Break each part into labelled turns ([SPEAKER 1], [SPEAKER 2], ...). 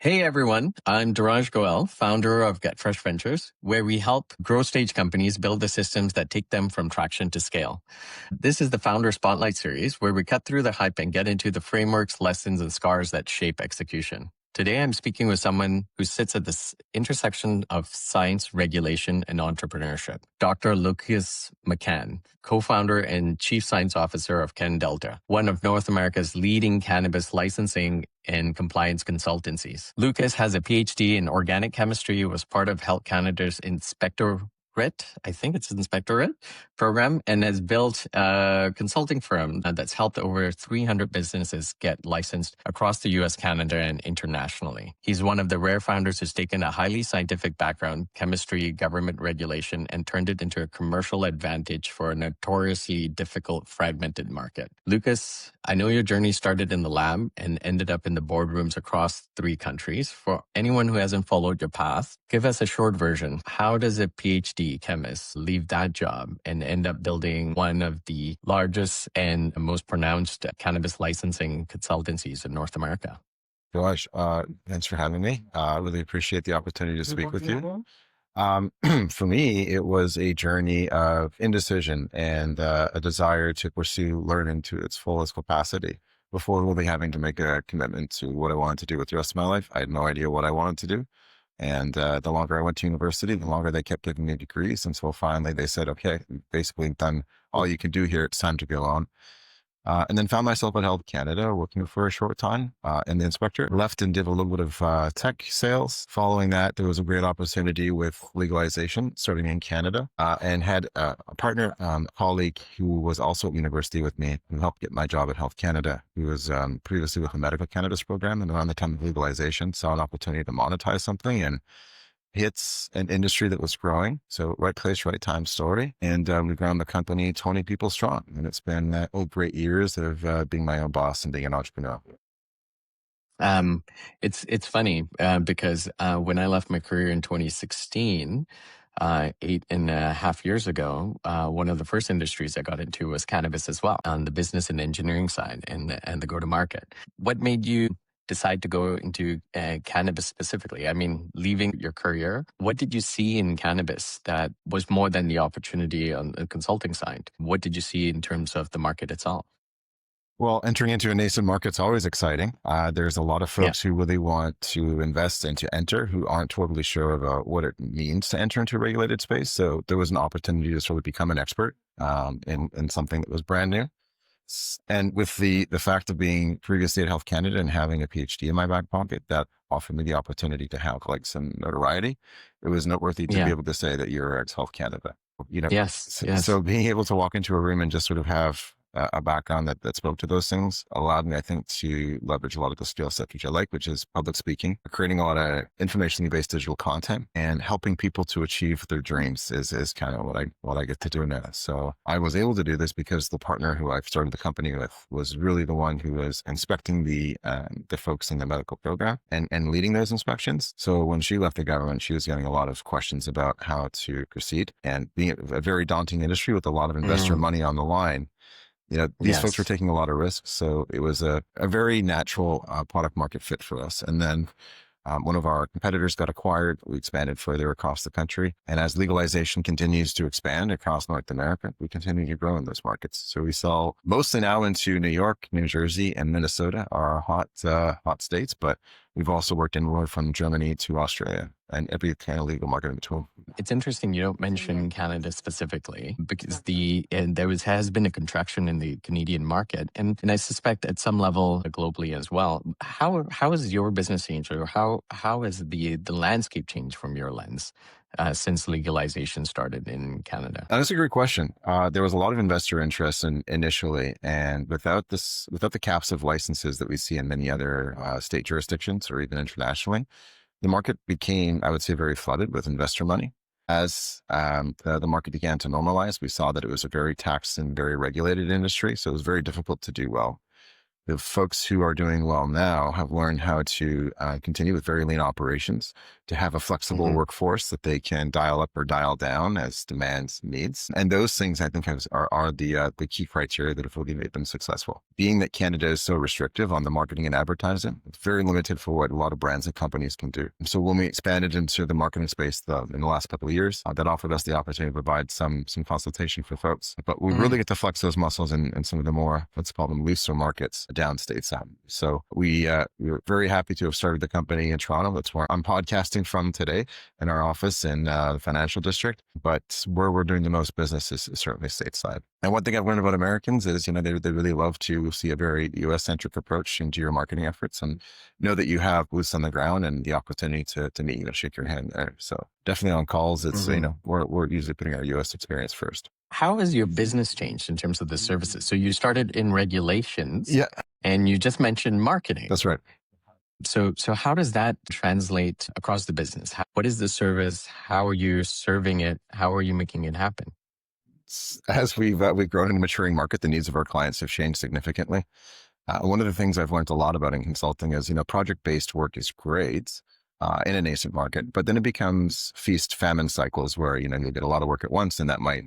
[SPEAKER 1] Hey everyone, I'm Diraj Goel, founder of Get Fresh Ventures, where we help growth stage companies build the systems that take them from traction to scale. This is the Founder Spotlight series where we cut through the hype and get into the frameworks, lessons, and scars that shape execution. Today, I'm speaking with someone who sits at this intersection of science, regulation, and entrepreneurship. Dr. Lucas McCann, co-founder and chief science officer of CannDelta, one of North America's leading cannabis licensing and compliance consultancies. Lucas has a PhD in organic chemistry, was part of Health Canada's Inspectorate, I think it's Inspectorate program, and has built a consulting firm that's helped over 300 businesses get licensed across the US, Canada, and internationally. He's one of the rare founders who's taken a highly scientific background, chemistry, government regulation, and turned it into a commercial advantage for a notoriously difficult, fragmented market. Lucas, I know your journey started in the lab and ended up in the boardrooms across 3 countries. For anyone who hasn't followed your path, give us a short version. How does a PhD chemist leave that job and end up building one of the largest and most pronounced cannabis licensing consultancies in North America?
[SPEAKER 2] Josh, thanks for having me. I really appreciate the opportunity to speak with you. For me, it was a journey of indecision and a desire to pursue learning to its fullest capacity before really having to make a commitment to what I wanted to do with the rest of my life. I had no idea what I wanted to do. And the longer I went to university, the longer they kept giving me degrees until finally they said, okay, you've basically done all you can do here. It's time to go on. And then found myself at Health Canada working for a short time in the inspector. Left and did a little bit of tech sales. Following that, there was a great opportunity with legalization starting in Canada and had a partner, a colleague who was also at university with me who helped get my job at Health Canada, who was previously with the medical cannabis program. And around the time of legalization, saw an opportunity to monetize something and hits an industry that was growing. So right place, right time story. And we've grown the company 20 people strong. And it's been great years of being my own boss and being an entrepreneur.
[SPEAKER 1] It's funny because when I left my career in 2016, 8.5 years ago, one of the first industries I got into was cannabis as well, on the business and engineering side and the go-to-market. What made you decide to go into cannabis specifically? I mean, leaving your career, what did you see in cannabis that was more than the opportunity on the consulting side? What did you see in terms of the market itself?
[SPEAKER 2] Well, entering into a nascent market's always exciting. There's a lot of
[SPEAKER 1] Yeah.
[SPEAKER 2] folks who really want to invest and to enter who aren't totally sure about what it means to enter into a regulated space. So there was an opportunity to sort of become an expert in something that was brand new. And with the fact of being previously at Health Canada and having a PhD in my back pocket, that offered me the opportunity to have like some notoriety. It was noteworthy to be
[SPEAKER 1] Yeah.
[SPEAKER 2] able to say that you're ex Health Canada.
[SPEAKER 1] Yes. Yes.
[SPEAKER 2] So being able to walk into a room and just sort of have a background that spoke to those things allowed me, I think, to leverage a lot of the skill set, which I like, which is public speaking, creating a lot of information-based digital content and helping people to achieve their dreams is kind of what I get to do now. So I was able to do this because the partner who I've started the company with was really the one who was inspecting the folks in the medical program and leading those inspections. So when she left the government, she was getting a lot of questions about how to proceed, and being a very daunting industry with a lot of investor money on the line. These folks were
[SPEAKER 1] Yes.
[SPEAKER 2] taking a lot of risks. So it was a very natural product market fit for us. And then one of our competitors got acquired. We expanded further across the country. And as legalization continues to expand across North America, we continue to grow in those markets. So we sell mostly now into New York, New Jersey, and Minnesota are hot states, but we've also worked inward from Germany to Australia and every kind of legal market in between.
[SPEAKER 1] It's interesting you don't mention Canada specifically because has been a contraction in the Canadian market, and I suspect at some level globally as well. How has your business changed, or how has the landscape changed from your lens since legalization started in Canada?
[SPEAKER 2] That's a great question. There was a lot of investor interest initially, and without the caps of licenses that we see in many other state jurisdictions or even internationally, the market became, I would say, very flooded with investor money. As the market began to normalize, we saw that it was a very taxed and very regulated industry, so it was very difficult to do well. The folks who are doing well now have learned how to continue with very lean operations, to have a flexible
[SPEAKER 1] Mm-hmm.
[SPEAKER 2] workforce that they can dial up or dial down as demands needs. And those things, I think, are the key criteria that have really made them successful. Being that Canada is so restrictive on the marketing and advertising, it's very limited for what a lot of brands and companies can do. So when we expanded into the marketing space in the last couple of years, that offered us the opportunity to provide some consultation for folks. But we really get to flex those muscles in some of the more, let's call them looser markets downstate side. So we were very happy to have started the company in Toronto. That's where I'm podcasting from today, in our office in the financial district. But where we're doing the most business is certainly stateside. And one thing I've learned about Americans is, they really love to see a very US centric approach into your marketing efforts, and know that you have boots on the ground and the opportunity to meet, shake your hand there. So definitely on calls, it's, we're usually putting our US experience first.
[SPEAKER 1] How has your business changed in terms of the services? So you started in regulations,
[SPEAKER 2] Yeah,
[SPEAKER 1] and you just mentioned marketing.
[SPEAKER 2] that's right.
[SPEAKER 1] So how does that translate across the business? What is the service? How are you serving it? How are you making it happen?
[SPEAKER 2] As we've grown in a maturing market, the needs of our clients have changed significantly. One of the things I've learned a lot about in consulting is, project-based work is great in a nascent market, but then it becomes feast famine cycles where, you get a lot of work at once, and that might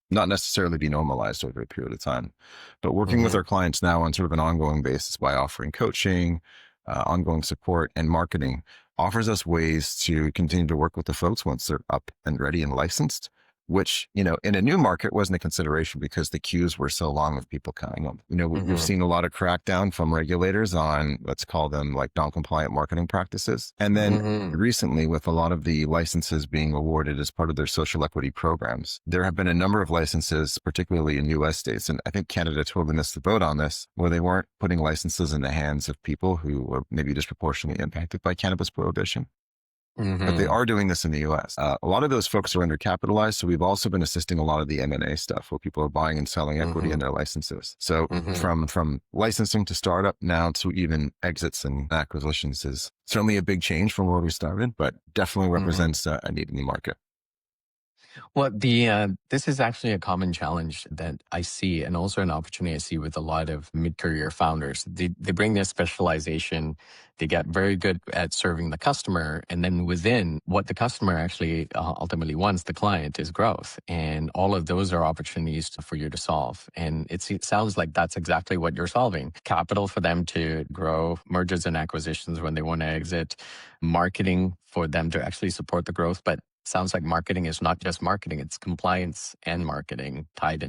[SPEAKER 2] not necessarily be normalized over a period of time. But working with our clients now on sort of an ongoing basis by offering coaching, ongoing support, and marketing offers us ways to continue to work with the folks once they're up and ready and licensed, which, in a new market wasn't a consideration because the queues were so long of people coming up. We've seen a lot of crackdown from regulators on, let's call them like non-compliant marketing practices. And then recently, with a lot of the licenses being awarded as part of their social equity programs, there have been a number of licenses, particularly in US states. And I think Canada totally missed the boat on this, where they weren't putting licenses in the hands of people who were maybe disproportionately impacted by cannabis prohibition. But they are doing this in the US. A lot of those folks are undercapitalized. So we've also been assisting a lot of the M&A stuff where people are buying and selling equity in their licenses. So from licensing to startup now to even exits and acquisitions is certainly a big change from where we started, but definitely represents a need in the market.
[SPEAKER 1] Well, this is actually a common challenge that I see, and also an opportunity I see with a lot of mid-career founders. They bring their specialization, they get very good at serving the customer, and then within what the customer actually ultimately wants, the client, is growth. And all of those are opportunities for you to solve. And it sounds like that's exactly what you're solving. Capital for them to grow, mergers and acquisitions when they want to exit, marketing for them to actually support the growth. But sounds like marketing is not just marketing, it's compliance and marketing tied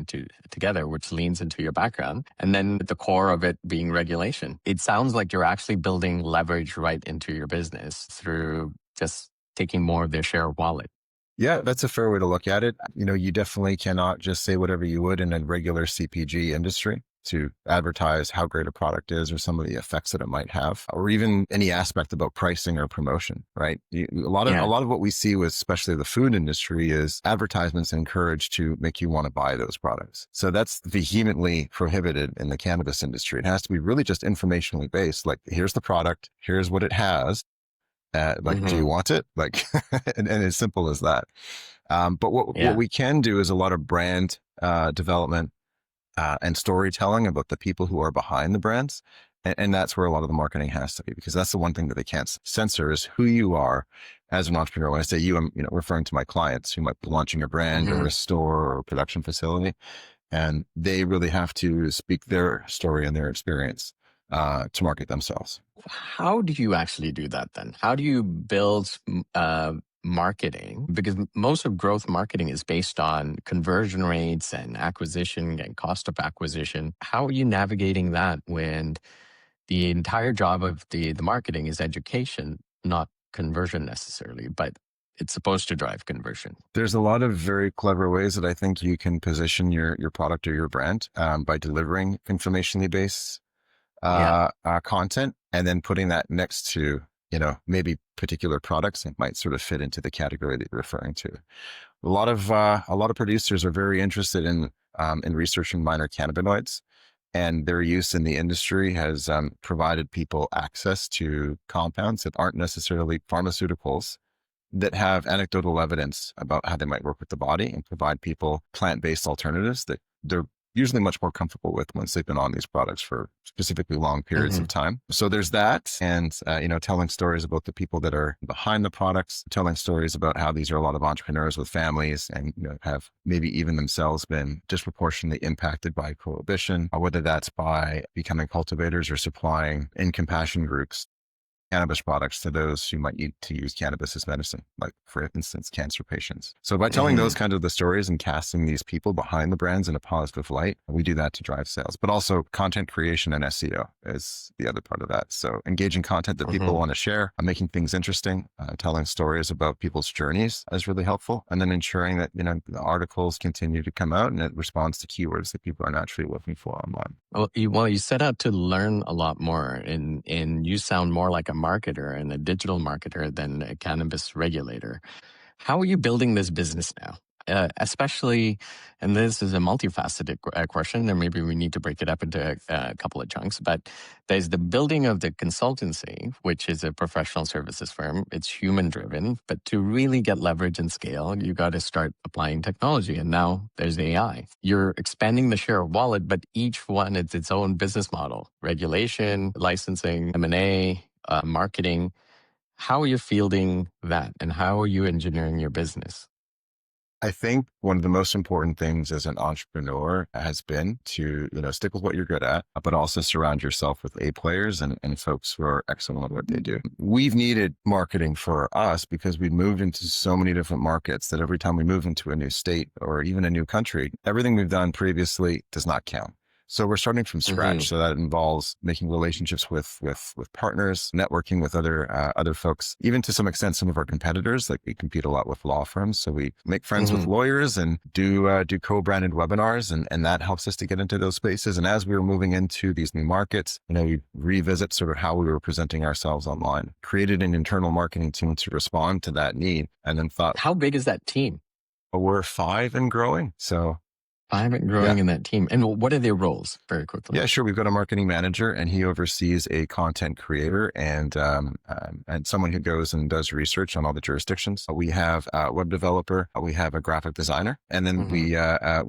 [SPEAKER 1] together, which leans into your background. And then the core of it being regulation. It sounds like you're actually building leverage right into your business through just taking more of their share of wallet.
[SPEAKER 2] Yeah, that's a fair way to look at it. You definitely cannot just say whatever you would in a regular CPG industry to advertise how great a product is or some of the effects that it might have, or even any aspect about pricing or promotion, right? A lot of what we see with especially the food industry is advertisements encouraged to make you want to buy those products. So that's vehemently prohibited in the cannabis industry. It has to be really just informationally based. Like, here's the product, here's what it has. Do you want it? And as simple as that. But what we can do is a lot of brand development and storytelling about the people who are behind the brands. And that's where a lot of the marketing has to be, because that's the one thing that they can't censor is who you are as an entrepreneur. When I say you, I'm referring to my clients who might be launching a brand or a store or a production facility. And they really have to speak their story and their experience to market themselves.
[SPEAKER 1] How do you actually do that then? How do you build marketing? Because most of growth marketing is based on conversion rates and acquisition and cost of acquisition. How are you navigating that when the entire job of the marketing is education, not conversion necessarily, but it's supposed to drive conversion?
[SPEAKER 2] There's a lot of very clever ways that I think you can position your product or your brand by delivering informationally based content, and then putting that next to, maybe particular products that might sort of fit into the category that you're referring to. A lot of producers are very interested in researching minor cannabinoids, and their use in the industry has provided people access to compounds that aren't necessarily pharmaceuticals, that have anecdotal evidence about how they might work with the body, and provide people plant-based alternatives that they're usually much more comfortable with once they've been on these products for specifically long periods of time. So there's that. And, telling stories about the people that are behind the products, telling stories about how these are a lot of entrepreneurs with families and, have maybe even themselves been disproportionately impacted by prohibition, whether that's by becoming cultivators or supplying in compassion groups cannabis products to those who might need to use cannabis as medicine, like for instance, cancer patients. So by telling those kinds of the stories and casting these people behind the brands in a positive light, we do that to drive sales, but also content creation and SEO is the other part of that. So engaging content that people want to share, making things interesting, telling stories about people's journeys is really helpful. And then ensuring that, the articles continue to come out and it responds to keywords that people are naturally looking for online.
[SPEAKER 1] Well, you set out to learn a lot more, and you sound more like a marketer and a digital marketer than a cannabis regulator. How are you building this business now? Especially, and this is a multifaceted question, and maybe we need to break it up into a couple of chunks, but there's the building of the consultancy, which is a professional services firm. It's human driven, but to really get leverage and scale, you got to start applying technology. And now there's AI. You're expanding the share of wallet, but each one is its own business model: regulation, licensing, M&A, marketing. How are you fielding that, and how are you engineering your business?
[SPEAKER 2] I think one of the most important things as an entrepreneur has been to, stick with what you're good at, but also surround yourself with A players and folks who are excellent at what they do. We've needed marketing for us because we moved into so many different markets that every time we move into a new state or even a new country, everything we've done previously does not count. So we're starting from scratch. So that involves making relationships with partners, networking with other folks, even to some extent, some of our competitors. Like we compete a lot with law firms. So we make friends with lawyers and do co-branded webinars. And that helps us to get into those spaces. And as we were moving into these new markets, we revisit sort of how we were presenting ourselves online, created an internal marketing team to respond to that need. And then thought,
[SPEAKER 1] how big is that team?
[SPEAKER 2] We're 5 and growing. So
[SPEAKER 1] 5 and growing in that team. And what are their roles, very quickly?
[SPEAKER 2] Yeah, sure. We've got a marketing manager and he oversees a content creator and someone who goes and does research on all the jurisdictions. We have a web developer, we have a graphic designer, and then we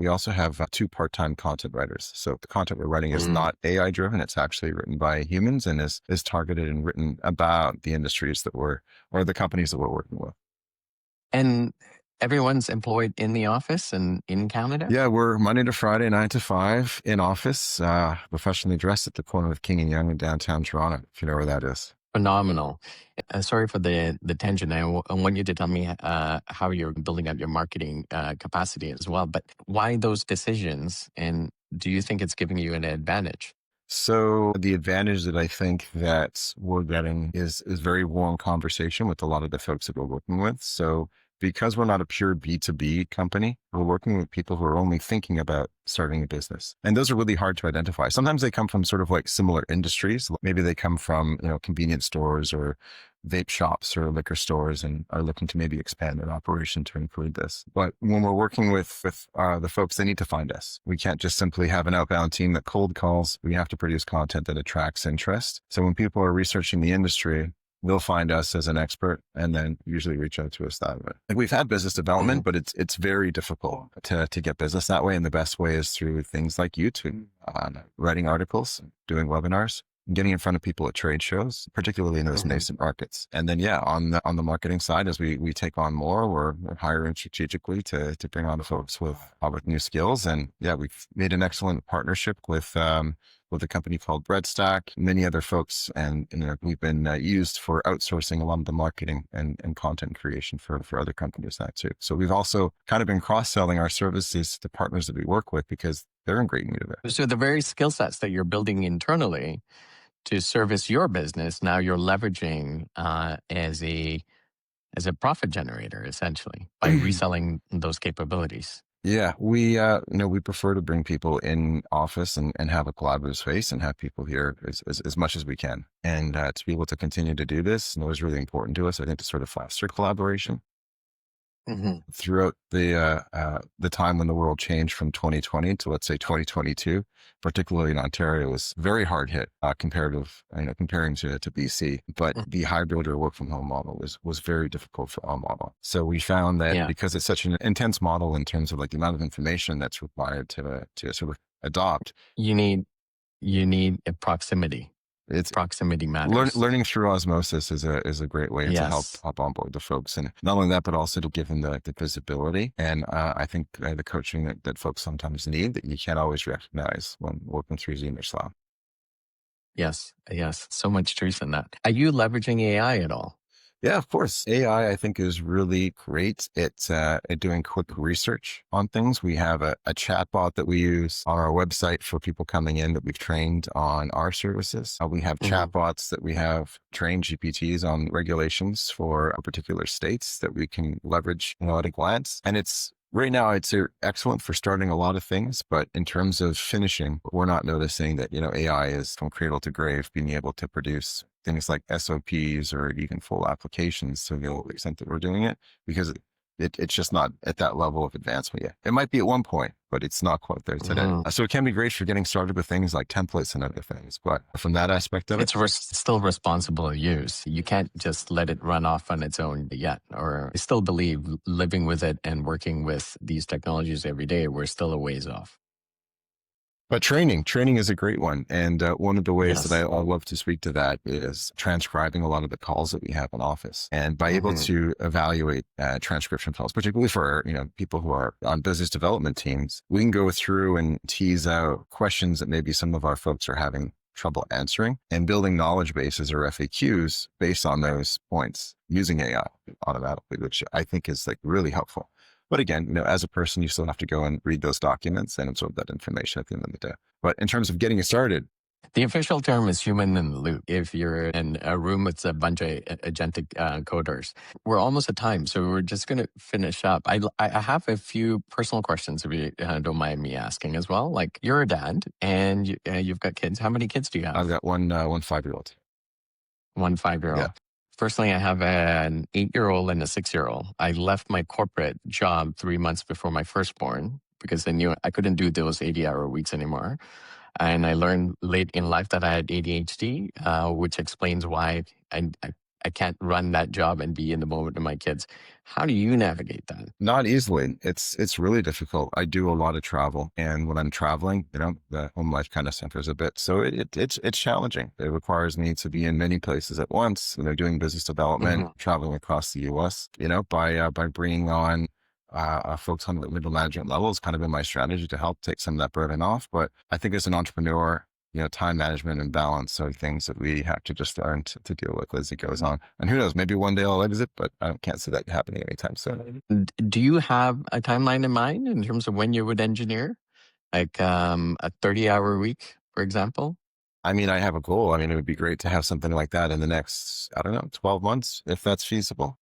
[SPEAKER 2] also have 2 part-time content writers. So the content we're writing is not AI driven. It's actually written by humans and is targeted and written about the industries or the companies that we're working with.
[SPEAKER 1] And everyone's employed in the office and in Canada?
[SPEAKER 2] Yeah, we're Monday to Friday, 9 to 5 in office, professionally dressed at the corner of King and Yonge in downtown Toronto, if you know where that is.
[SPEAKER 1] Phenomenal. Sorry for the tangent. I want you to tell me how you're building out your marketing capacity as well. But why those decisions? And do you think it's giving you an advantage?
[SPEAKER 2] So the advantage that I think that we're getting is very warm conversation with a lot of the folks that we're working with. So because we're not a pure B2B company, we're working with people who are only thinking about starting a business. And those are really hard to identify. Sometimes they come from sort of like similar industries. Maybe they come from, convenience stores or vape shops or liquor stores and are looking to maybe expand their operation to include this. But when we're working with the folks, they need to find us. We can't just simply have an outbound team that cold calls. We have to produce content that attracts interest. So when people are researching the industry, they'll find us as an expert and then usually reach out to us that way. Like we've had business development, but it's very difficult to get business that way. And the best way is through things like YouTube, writing articles, doing webinars, getting in front of people at trade shows, particularly in those nascent markets. And then, on the marketing side, as we take on more, we're hiring strategically to bring on the folks with new skills. And we've made an excellent partnership with a company called Breadstack, many other folks. And, we've been used for outsourcing a lot of the marketing and content creation for other companies that too. So we've also kind of been cross-selling our services to partners that we work with because they're in great need of it.
[SPEAKER 1] So the very skill sets that you're building internally to service your business, now you're leveraging as a profit generator, essentially, by reselling those capabilities.
[SPEAKER 2] Yeah, we prefer to bring people in office and have a collaborative space and have people here as much as we can. And to be able to continue to do this was really important to us. I think to sort of foster collaboration. Throughout the time when the world changed from 2020 to let's say 2022, particularly in Ontario, was very hard hit comparing to BC. But the hybrid or work from home model was very difficult for our model. So we found that because it's such an intense model in terms of like the amount of information that's required to sort of adopt.
[SPEAKER 1] You need a proximity.
[SPEAKER 2] It's
[SPEAKER 1] Proximity matters.
[SPEAKER 2] learning through osmosis is a great way to help
[SPEAKER 1] Yes.
[SPEAKER 2] hop on board the folks, and not only that, but also to give them the visibility. And I think the coaching that folks sometimes need that you can't always recognize when working through Zoom or Slack.
[SPEAKER 1] Yes. Yes. So much truth in that. Are you leveraging AI at all?
[SPEAKER 2] Yeah, of course. AI, I think, is really great at doing quick research on things. We have a chat bot that we use on our website for people coming in that we've trained on our services. We have chat bots that we have trained GPTs on regulations for particular states that we can leverage, at a glance. And it's right now, it's excellent for starting a lot of things, but in terms of finishing, we're not noticing that, AI is from cradle to grave, being able to produce things like SOPs or even full applications to the extent that we're doing it, because it's just not at that level of advancement yet. It might be at one point, but it's not quite there today. So it can be great for getting started with things like templates and other things. But from that aspect of it,
[SPEAKER 1] It's still responsible use. You can't just let it run off on its own yet. Or I still believe living with it and working with these technologies every day, we're still a ways off.
[SPEAKER 2] but training is a great one. And one of the ways that I
[SPEAKER 1] Yes.
[SPEAKER 2] love to speak to that is transcribing a lot of the calls that we have in office. And by able to evaluate transcription calls, particularly for people who are on business development teams, we can go through and tease out questions that maybe some of our folks are having trouble answering, and building knowledge bases or FAQs based on those points using AI automatically, which I think is like really helpful. But again, as a person, you still have to go and read those documents and absorb that information at the end of the day. But in terms of getting it started,
[SPEAKER 1] The official term is human in the loop. If you're in a room with a bunch of agentic coders, we're almost at time. So we're just going to finish up. I have a few personal questions, if you don't mind me asking as well. Like, you're a dad and you've got kids. How many kids do you have?
[SPEAKER 2] I've got one 5-year-old.
[SPEAKER 1] One 5-year-old.
[SPEAKER 2] Yeah.
[SPEAKER 1] Personally, I have an 8-year-old and a 6-year-old. I left my corporate job 3 months before my firstborn because I knew I couldn't do those 80-hour weeks anymore. And I learned late in life that I had ADHD, which explains why I can't run that job and be in the moment with my kids. How do you navigate that?
[SPEAKER 2] Not easily. It's really difficult. I do a lot of travel, and when I'm traveling, the home life kind of suffers a bit. So it's challenging. It requires me to be in many places at once. Doing business development, traveling across the U.S. By bringing on folks on the middle management level has kind of been my strategy to help take some of that burden off. But I think as an entrepreneur, time management and balance are things that we have to just learn to deal with as it goes on. And who knows, maybe one day I'll exit, but I can't see that happening anytime soon.
[SPEAKER 1] Do you have a timeline in mind in terms of when you would engineer? Like a 30-hour week, for example?
[SPEAKER 2] I mean, I have a goal. I mean, it would be great to have something like that in the next, 12 months, if that's feasible.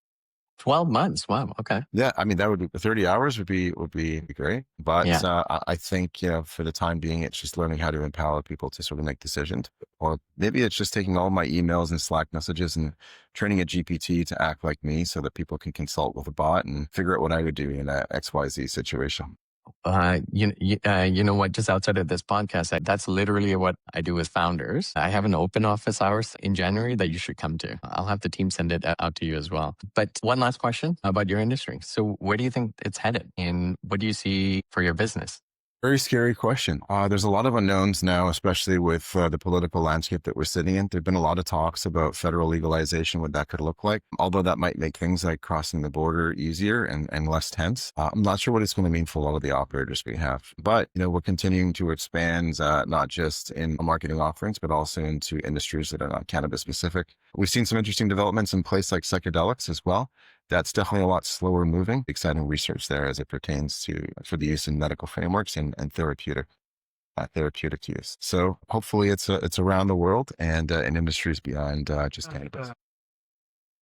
[SPEAKER 1] 12 months. Wow. Okay.
[SPEAKER 2] Yeah, I mean, that would be 30 hours would be great. But
[SPEAKER 1] Yeah.
[SPEAKER 2] I think, for the time being, it's just learning how to empower people to sort of make decisions. Or maybe it's just taking all my emails and Slack messages and training a GPT to act like me so that people can consult with a bot and figure out what I would do in a XYZ situation.
[SPEAKER 1] You know what? Just outside of this podcast, that's literally what I do with founders. I have an open office hours in January that you should come to. I'll have the team send it out to you as well. But one last question about your industry. So where do you think it's headed? And what do you see for your business?
[SPEAKER 2] Very scary question. There's a lot of unknowns now, especially with the political landscape that we're sitting in. There've been a lot of talks about federal legalization, what that could look like. Although that might make things like crossing the border easier and less tense. I'm not sure what it's going to mean for a lot of the operators we have. But, we're continuing to expand, not just in marketing offerings, but also into industries that are not cannabis specific. We've seen some interesting developments in places like psychedelics as well. That's definitely a lot slower moving. Exciting research there as it pertains to for the use in medical frameworks and therapeutic use. So hopefully it's around the world and in industries beyond just cannabis.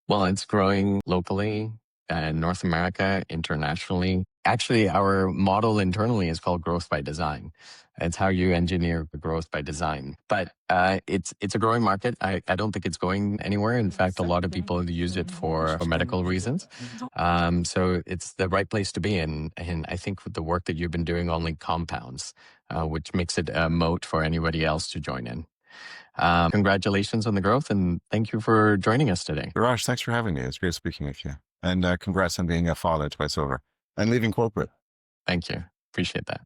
[SPEAKER 1] Well, it's growing locally, North America, internationally. Actually, our model internally is called growth by design. It's how you engineer growth by design. But it's a growing market. I don't think it's going anywhere. In fact, a lot of people use it for medical reasons. So it's the right place to be in. And I think the work that you've been doing only compounds, which makes it a moat for anybody else to join in. Congratulations on the growth, and thank you for joining us today.
[SPEAKER 2] Diraj, thanks for having me. It's great speaking with you. And congrats on being a father twice over and leaving corporate.
[SPEAKER 1] Thank you. Appreciate that.